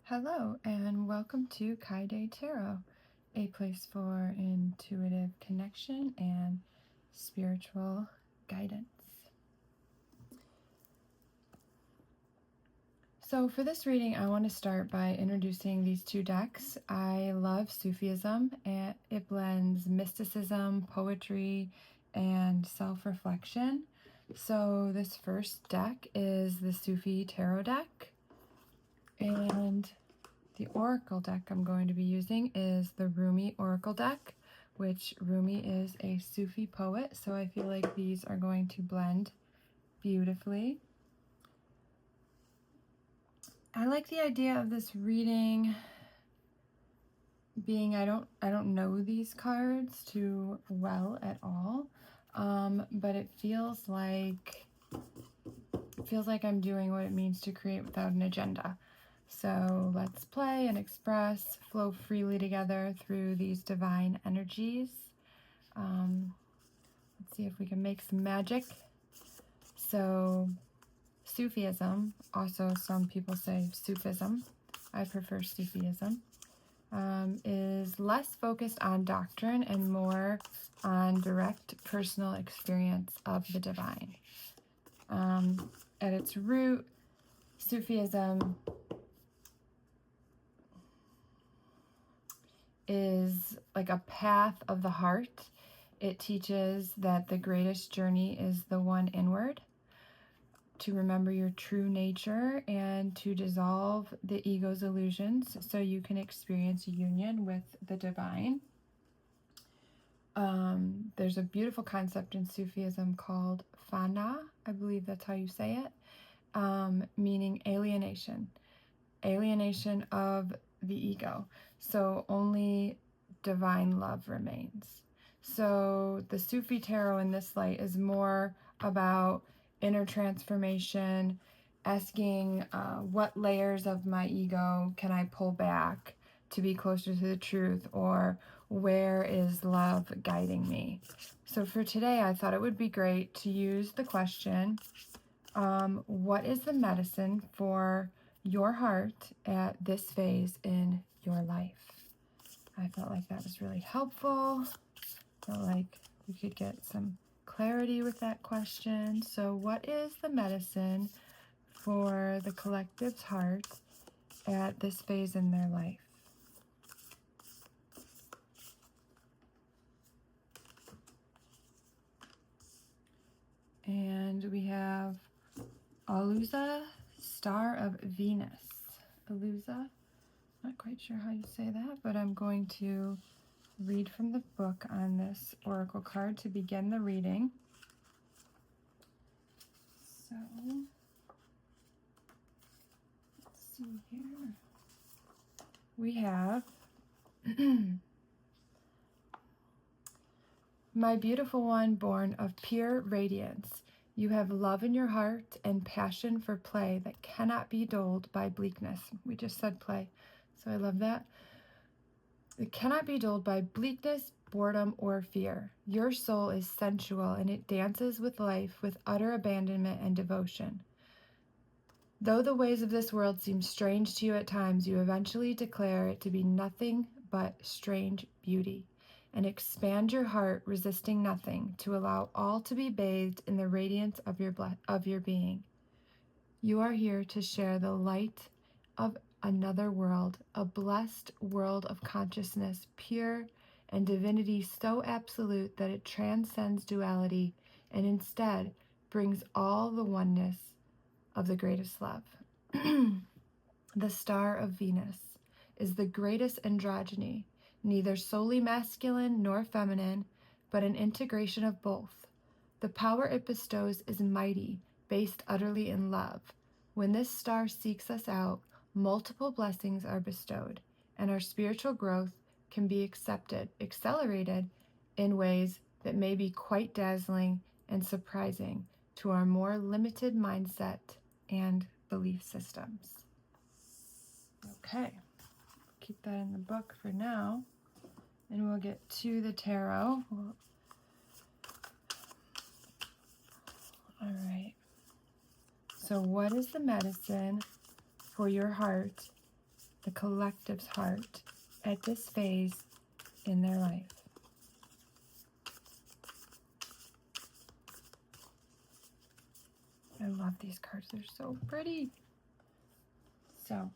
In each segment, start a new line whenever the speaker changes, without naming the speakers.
Hello, and welcome to Kaide Tarot, a place for intuitive connection and spiritual guidance. So for this reading, I want to start by introducing these two decks. I love Sufism, and it blends mysticism, poetry, and self-reflection. So this first deck is the Sufi Tarot deck, and the oracle deck I'm going to be using is the Rumi oracle deck, which Rumi is a Sufi poet, so I feel like these are going to blend beautifully. I like the idea of this reading being I don't know these cards too well at all, but it feels like I'm doing what it means to create without an agenda. So let's play and express, flow freely together through these divine energies. Let's see if we can make some magic. So Sufism, also some people say Sufism, I prefer Sufism, is less focused on doctrine and more on direct personal experience of the divine. At its root, Sufism is like a path of the heart. It teaches that the greatest journey is the one inward, to remember your true nature and to dissolve the ego's illusions so you can experience union with the divine. There's a beautiful concept in Sufism called fana, I believe that's how you say it, meaning alienation of the ego. So only divine love remains. So the Sufi tarot in this light is more about inner transformation, asking what layers of my ego can I pull back to be closer to the truth, or where is love guiding me? So for today, I thought it would be great to use the question, what is the medicine for your heart at this phase in your life? I felt like that was really helpful. Felt like we could get some clarity with that question. So what is the medicine for the collective's heart at this phase in their life? And we have Aluza, Star of Venus. Aluza, not quite sure how you say that, but I'm going to read from the book on this oracle card to begin the reading. So, let's see here. We have my beautiful one, born of pure radiance. You have love in your heart and passion for play that cannot be dulled by bleakness. We just said play, so I love that. It cannot be dulled by bleakness, boredom, or fear. Your soul is sensual and it dances with life with utter abandonment and devotion. Though the ways of this world seem strange to you at times, you eventually declare it to be nothing but strange beauty, and expand your heart, resisting nothing, to allow all to be bathed in the radiance of your being. You are here to share the light of another world, a blessed world of consciousness, pure and divinity so absolute that it transcends duality and instead brings all the oneness of the greatest love. The Star of Venus is the greatest androgyny, neither solely masculine nor feminine, but an integration of both. The power it bestows is mighty, based utterly in love. When this star seeks us out, multiple blessings are bestowed, and our spiritual growth can be accelerated in ways that may be quite dazzling and surprising to our more limited mindset and belief systems. Okay, keep that in the book for now, and we'll get to the tarot. All right. So what is the medicine for your heart the collective's heart at this phase in their life. I love these cards. They're so pretty. So,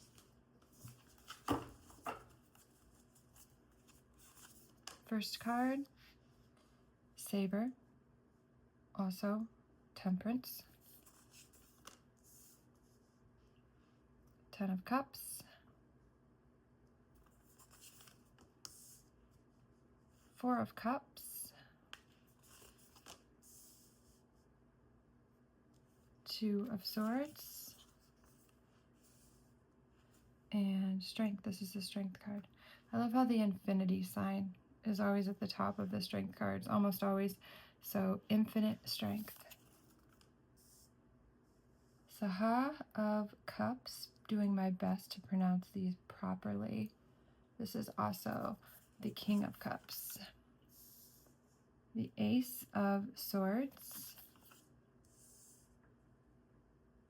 first card, Saber, also Temperance, Ten of Cups, Four of Cups, Two of Swords, and Strength. This is the Strength card. I love how the infinity sign is always at the top of the Strength cards, almost always. So, infinite strength. Saha of Cups, doing my best to pronounce these properly. This is also the King of Cups. The Ace of Swords,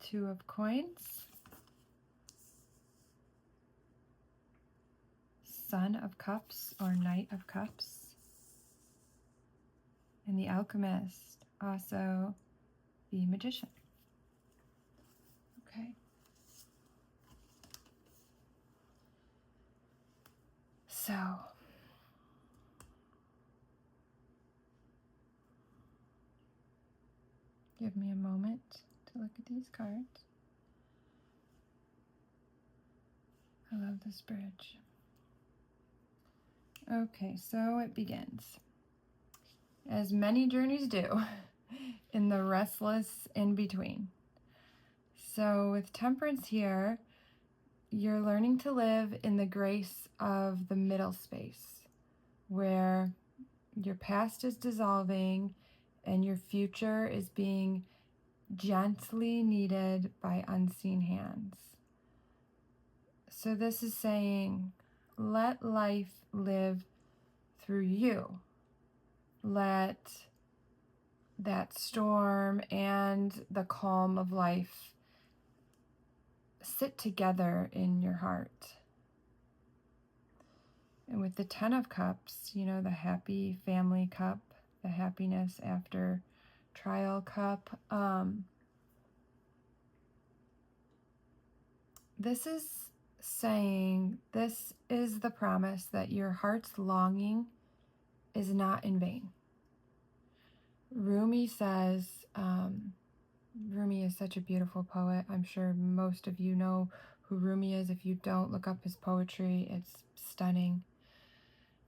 Two of Coins, Son of Cups or Knight of Cups, and the Alchemist, also the Magician. Okay. So, give me a moment to look at these cards. I love this bridge. Okay, so it begins. As many journeys do, in the restless in between. So with Temperance here, you're learning to live in the grace of the middle space, where your past is dissolving and your future is being gently kneaded by unseen hands. So this is saying, let life live through you. Let that storm and the calm of life sit together in your heart. And with the Ten of Cups, you know, the happy family cup, the happiness after trial cup, this is saying, this is the promise that your heart's longing is not in vain. Rumi says, Rumi is such a beautiful poet. I'm sure most of you know who Rumi is. If you don't, look up his poetry. It's stunning.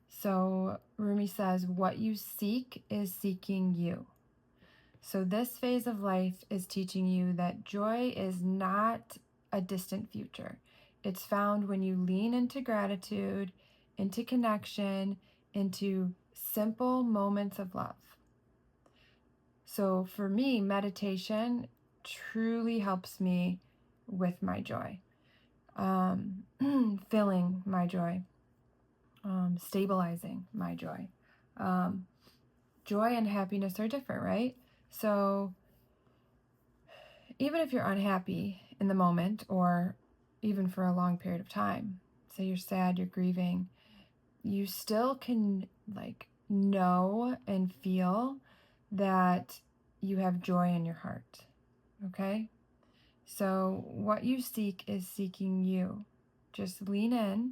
So Rumi says, what you seek is seeking you. So this phase of life is teaching you that joy is not a distant future. It's found when you lean into gratitude, into connection, into simple moments of love. So for me, meditation truly helps me with my joy, filling my joy, stabilizing my joy. Joy and happiness are different, right? So even if you're unhappy in the moment, or even for a long period of time, say you're sad, you're grieving, you still can know and feel that you have joy in your heart. Okay? So what you seek is seeking you. Just lean in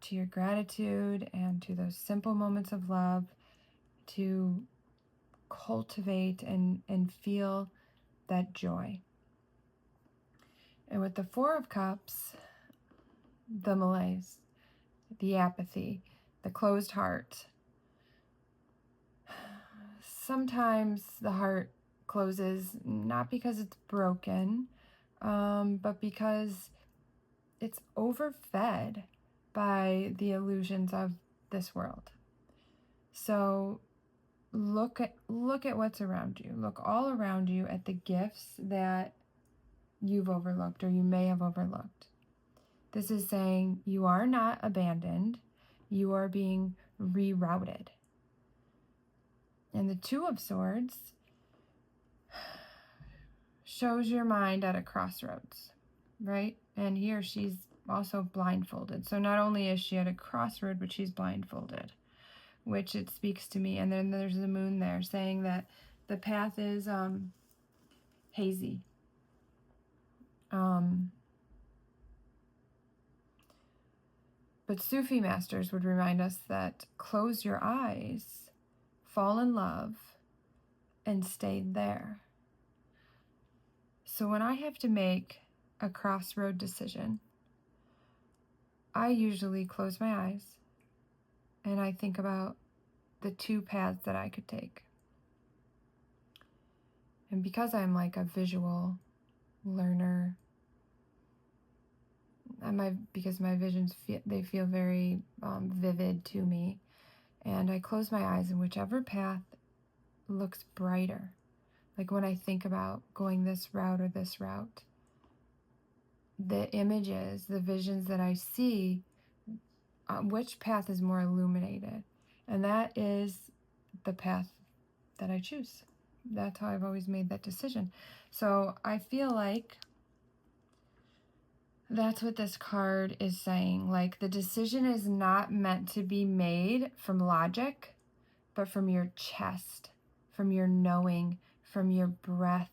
to your gratitude and to those simple moments of love to cultivate and feel that joy. And with the Four of Cups, the malaise, the apathy, the closed heart. Sometimes the heart closes not because it's broken, but because it's overfed by the illusions of this world. So look at what's around you. Look all around you at the gifts that you've overlooked or you may have overlooked. This is saying you are not abandoned. You are being rerouted. And the Two of Swords shows your mind at a crossroads, right? And here she's also blindfolded. So not only is she at a crossroad, but she's blindfolded, which it speaks to me. And then there's the moon there saying that the path is hazy. But Sufi masters would remind us that close your eyes, fall in love, and stay there. So when I have to make a crossroad decision, I usually close my eyes and I think about the two paths that I could take. And because I'm like a visual learner, because my visions feel very vivid to me, and I close my eyes, and whichever path looks brighter, like when I think about going this route or this route, the images, the visions that I see, which path is more illuminated, and that is the path that I choose. That's how I've always made that decision. So I feel like that's what this card is saying. Like, the decision is not meant to be made from logic, but from your chest, from your knowing, from your breath.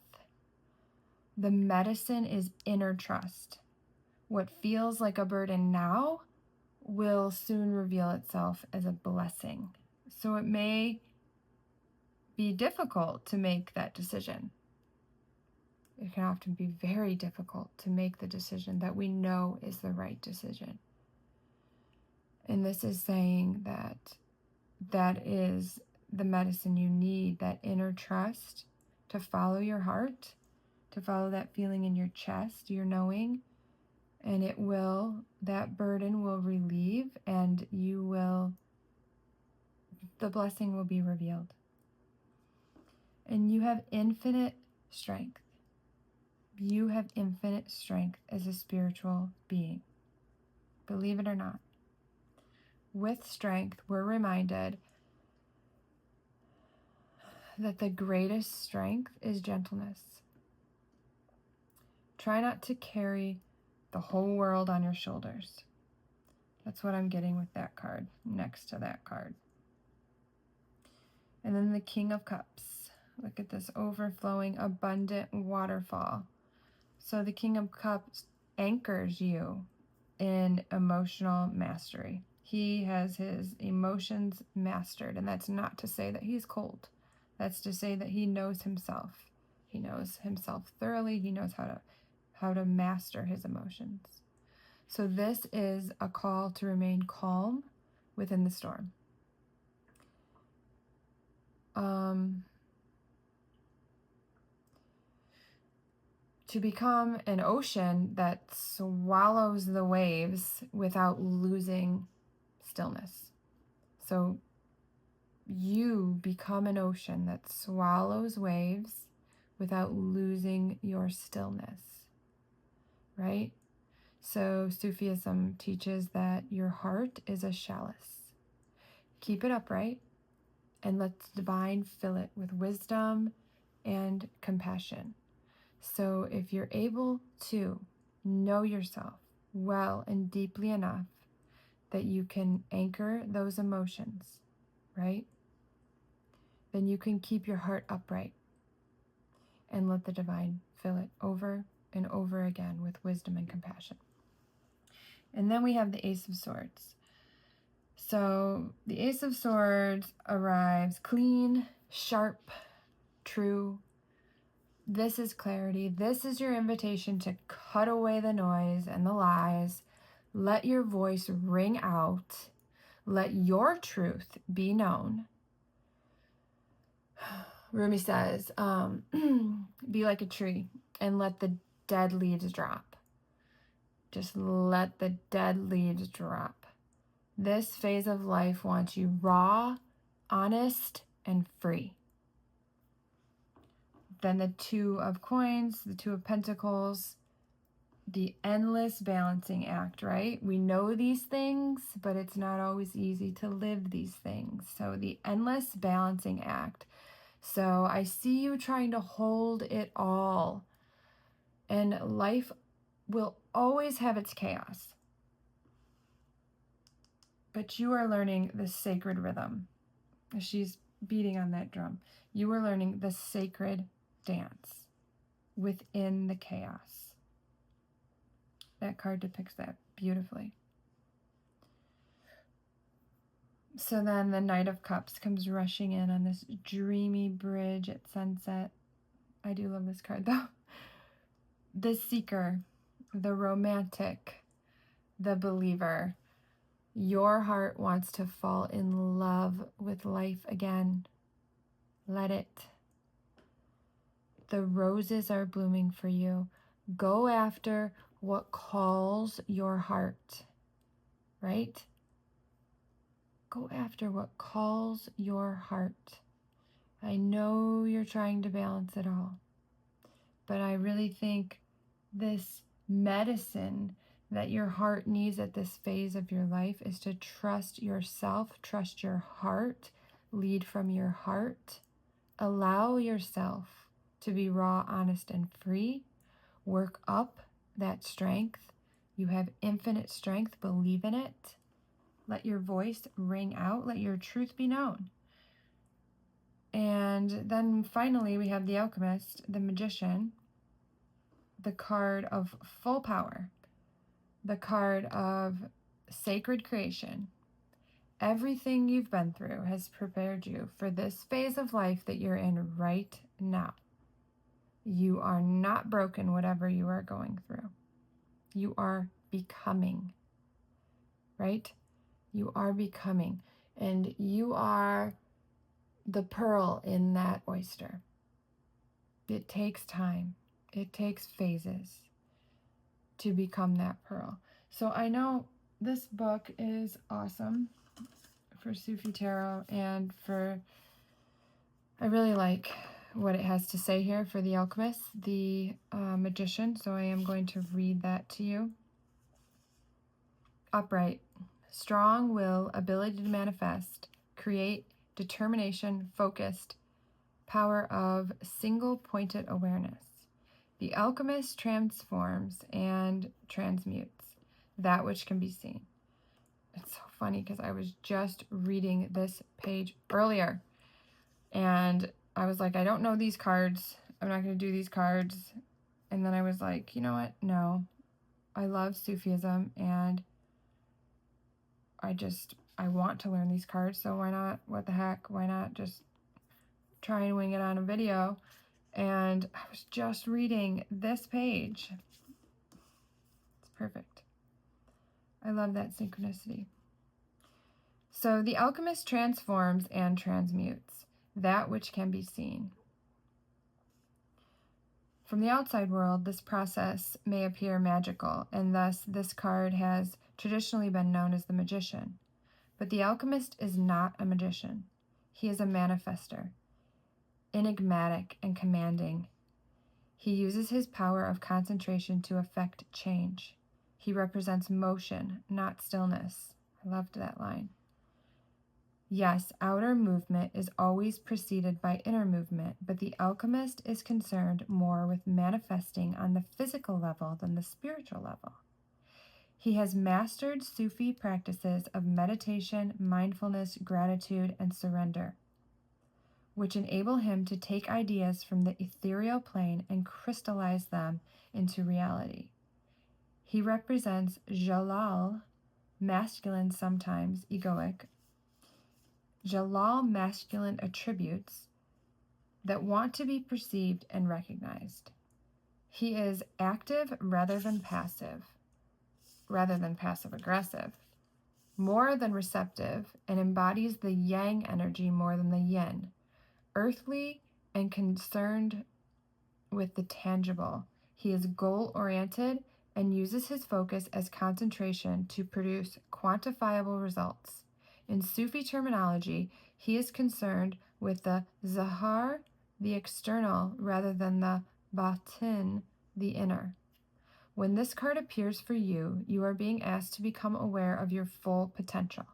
The medicine is inner trust. What feels like a burden now will soon reveal itself as a blessing. So it may be difficult to make that decision. It can often be very difficult to make the decision that we know is the right decision. And this is saying that that is the medicine you need, that inner trust to follow your heart, to follow that feeling in your chest, your knowing, and that burden will relieve, and the blessing will be revealed. And you have infinite strength. You have infinite strength as a spiritual being. Believe it or not. With strength, we're reminded that the greatest strength is gentleness. Try not to carry the whole world on your shoulders. That's what I'm getting with that card, next to that card. And then the King of Cups. Look at this overflowing, abundant waterfall. So the King of Cups anchors you in emotional mastery. He has his emotions mastered, and that's not to say that he's cold. That's to say that he knows himself. He knows himself thoroughly. He knows how to master his emotions. So this is a call to remain calm within the storm. To become an ocean that swallows the waves without losing stillness. So you become an ocean that swallows waves without losing your stillness, right? So Sufism teaches that your heart is a chalice. Keep it upright and let the divine fill it with wisdom and compassion. So if you're able to know yourself well and deeply enough that you can anchor those emotions, right? Then you can keep your heart upright and let the divine fill it over and over again with wisdom and compassion. And then we have the Ace of Swords. So the Ace of Swords arrives clean, sharp, true. This is clarity. This is your invitation to cut away the noise and the lies. Let your voice ring out. Let your truth be known. Rumi says, be like a tree and let the dead leaves drop. Just let the dead leaves drop. This phase of life wants you raw, honest, and free. Then the Two of Coins, the Two of Pentacles, the endless balancing act, right? We know these things, but it's not always easy to live these things. So the endless balancing act. So I see you trying to hold it all. And life will always have its chaos. But you are learning the sacred rhythm. She's beating on that drum. You are learning the sacred dance within the chaos. That card depicts that beautifully. So then the Knight of Cups comes rushing in on this dreamy bridge at sunset. I do love this card though. The seeker, the romantic, the believer. Your heart wants to fall in love with life again. Let it. The roses are blooming for you. Go after what calls your heart, right? Go after what calls your heart. I know you're trying to balance it all, but I really think this medicine that your heart needs at this phase of your life is to trust yourself, trust your heart, lead from your heart, allow yourself to be raw, honest, and free. Work up that strength. You have infinite strength. Believe in it. Let your voice ring out. Let your truth be known. And then finally, we have the Alchemist, the Magician, the card of full power, the card of sacred creation. Everything you've been through has prepared you for this phase of life that you're in right now. You are not broken, whatever you are going through. You are becoming, right? You are becoming, and you are the pearl in that oyster. It takes time. It takes phases to become that pearl. So I know this book is awesome for Sufi Tarot, and I really like what it has to say here for the Alchemist, the Magician. So I am going to read that to you. Upright, strong will, ability to manifest, create, determination, focused, power of single-pointed awareness. The alchemist transforms and transmutes that which can be seen. It's so funny because I was just reading this page earlier and I was like, I don't know these cards. I'm not going to do these cards. And then I was like, you know what? No, I love Sufism and I want to learn these cards. So why not? What the heck? Why not just try and wing it on a video? And I was just reading this page. It's perfect. I love that synchronicity. So the alchemist transforms and transmutes that which can be seen. From the outside world, this process may appear magical, and thus this card has traditionally been known as the magician. But the alchemist is not a magician. He is a manifester, enigmatic and commanding. He uses his power of concentration to effect change. He represents motion, not stillness. I loved that line. Yes, outer movement is always preceded by inner movement, but the alchemist is concerned more with manifesting on the physical level than the spiritual level. He has mastered Sufi practices of meditation, mindfulness, gratitude, and surrender, which enable him to take ideas from the ethereal plane and crystallize them into reality. He represents Jalal, masculine sometimes, egoic, Jalal masculine attributes that want to be perceived and recognized. He is active rather than passive aggressive, more than receptive, and embodies the yang energy more than the yin, earthly and concerned with the tangible. He is goal-oriented and uses his focus as concentration to produce quantifiable results. In Sufi terminology, he is concerned with the zahar, the external, rather than the batin, the inner. When this card appears for you, you are being asked to become aware of your full potential,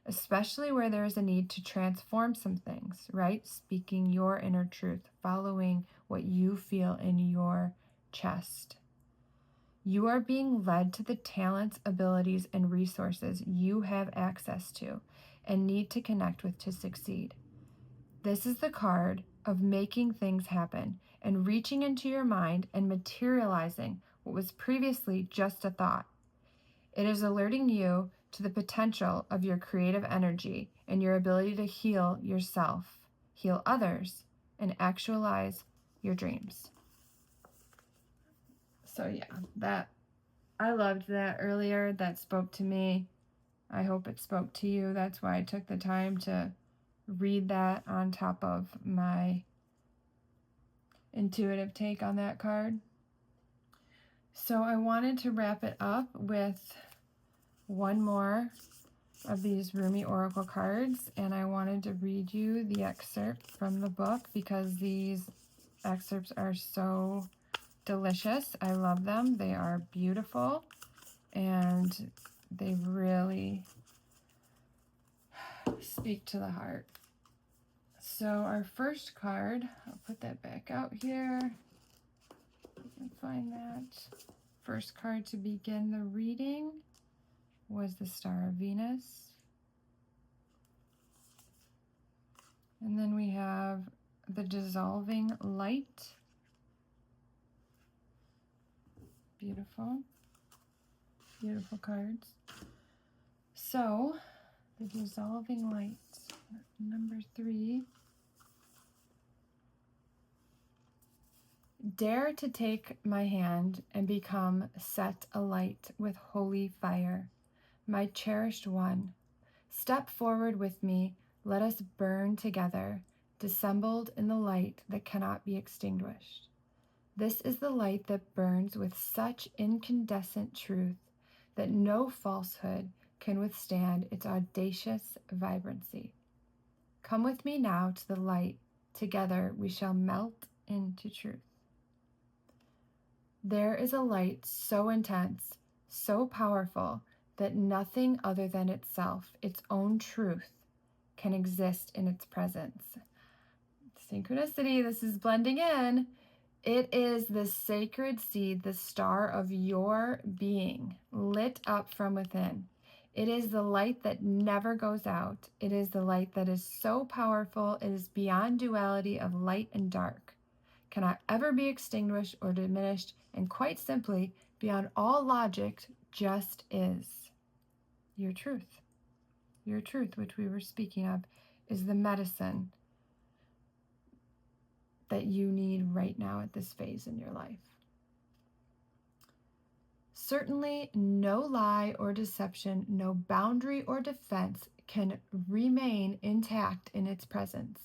especially where there is a need to transform some things, right? Speaking your inner truth, following what you feel in your chest. You are being led to the talents, abilities, and resources you have access to and need to connect with to succeed. This is the card of making things happen and reaching into your mind and materializing what was previously just a thought. It is alerting you to the potential of your creative energy and your ability to heal yourself, heal others, and actualize your dreams. So yeah, I loved that earlier. That spoke to me. I hope it spoke to you. That's why I took the time to read that on top of my intuitive take on that card. So I wanted to wrap it up with one more of these Rumi Oracle cards, and I wanted to read you the excerpt from the book because these excerpts are so delicious. I love them. They are beautiful, and they really speak to the heart. So our first card, I'll put that back out here. You can find that. First card to begin the reading was the Star of Venus. And then we have the Dissolving Light. Beautiful. Beautiful cards. So, the Dissolving Light, number 3. Dare to take my hand and become set alight with holy fire, my cherished one. Step forward with me, let us burn together, dissembled in the light that cannot be extinguished. This is the light that burns with such incandescent truth that no falsehood can withstand its audacious vibrancy. Come with me now to the light. Together we shall melt into truth. There is a light so intense, so powerful, that nothing other than itself, its own truth, can exist in its presence. Synchronicity, this is blending in. It is the sacred seed, the star of your being, lit up from within. It is the light that never goes out. It is the light that is so powerful, it is beyond duality of light and dark, cannot ever be extinguished or diminished, and quite simply, beyond all logic, just is. Your truth. Your truth, which we were speaking of, is the medicine that you need right now at this phase in your life. Certainly, no lie or deception, no boundary or defense can remain intact in its presence.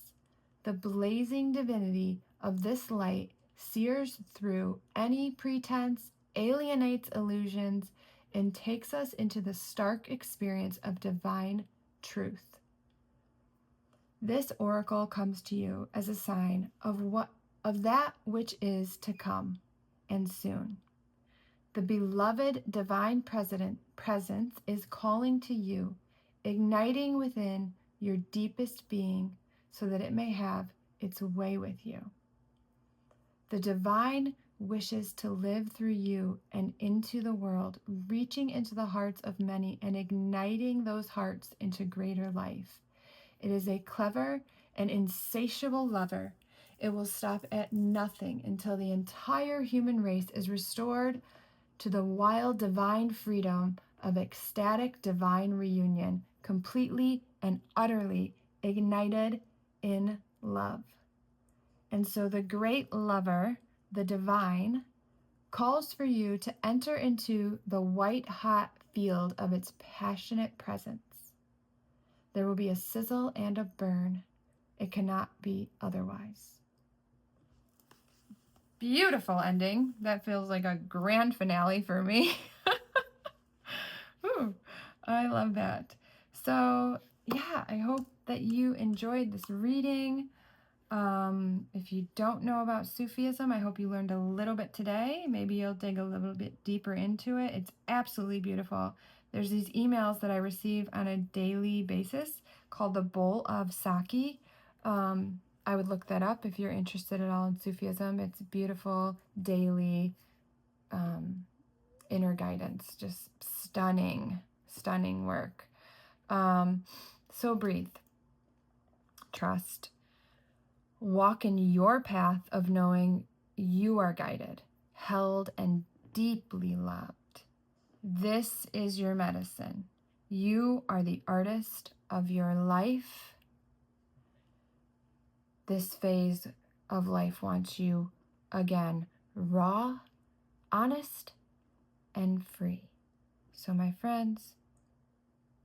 The blazing divinity of this light sears through any pretense, alienates illusions, and takes us into the stark experience of divine truth. This oracle comes to you as a sign of that which is to come, and soon. The beloved divine presence is calling to you, igniting within your deepest being so that it may have its way with you. The divine wishes to live through you and into the world, reaching into the hearts of many and igniting those hearts into greater life. It is a clever and insatiable lover. It will stop at nothing until the entire human race is restored to the wild divine freedom of ecstatic divine reunion, completely and utterly ignited in love. And so the great lover, the divine, calls for you to enter into the white-hot field of its passionate presence. There will be a sizzle and a burn. It cannot be otherwise. Beautiful ending. That feels like a grand finale for me. Ooh, I love that. So, yeah, I hope that you enjoyed this reading. If you don't know about Sufism, I hope you learned a little bit today. Maybe you'll dig a little bit deeper into it. It's absolutely beautiful. There's these emails that I receive on a daily basis called the Bowl of Sake. I would look that up if you're interested at all in Sufism. It's beautiful, daily, inner guidance. Just stunning, stunning work. So breathe, trust, walk in your path of knowing you are guided, held, and deeply loved. This is your medicine. You are the artist of your life. This phase of life wants you, again, raw, honest, and free. So my friends,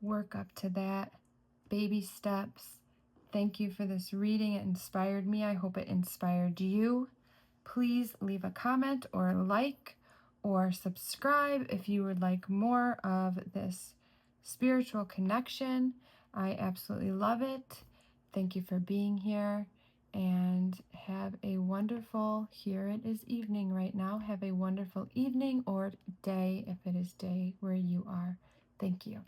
work up to that. Baby steps. Thank you for this reading. It inspired me. I hope it inspired you. Please leave a comment or like or subscribe if you would like more of this spiritual connection. I absolutely love it. Thank you for being here, and have a wonderful, here it is evening right now. Have a wonderful evening or day if it is day where you are. Thank you.